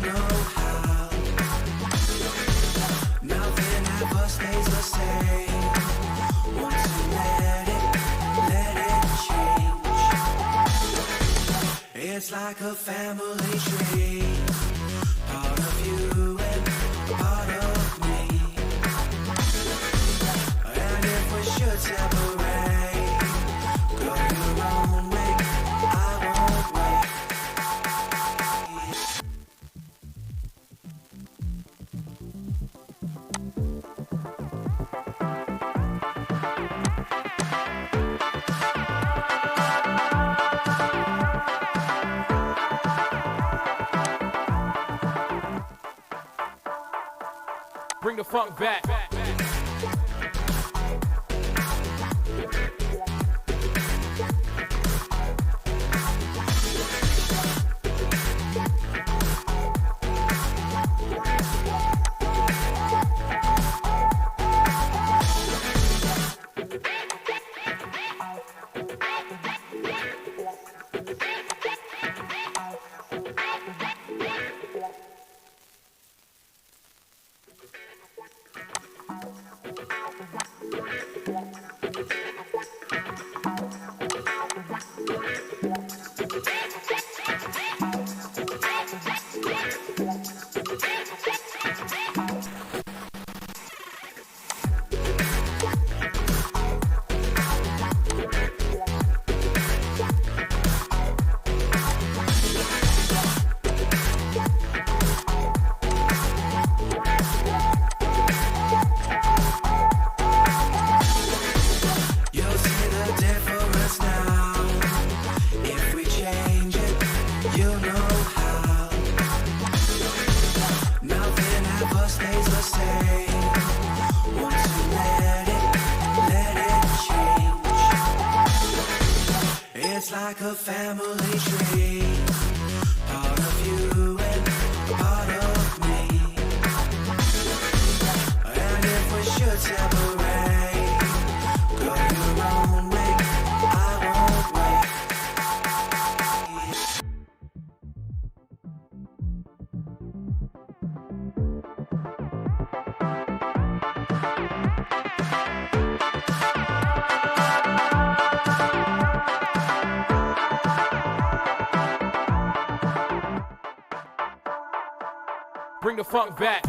know how. Nothing ever stays the same. Want to let it change. It's like a family tree. Part of you and part of me. And if we should separate, go your own way, I won't wait. Bring the funk back. It's like a family tree. Part of you and part of me. And if we should separate, go your own way, I won't wait. Bring the funk back.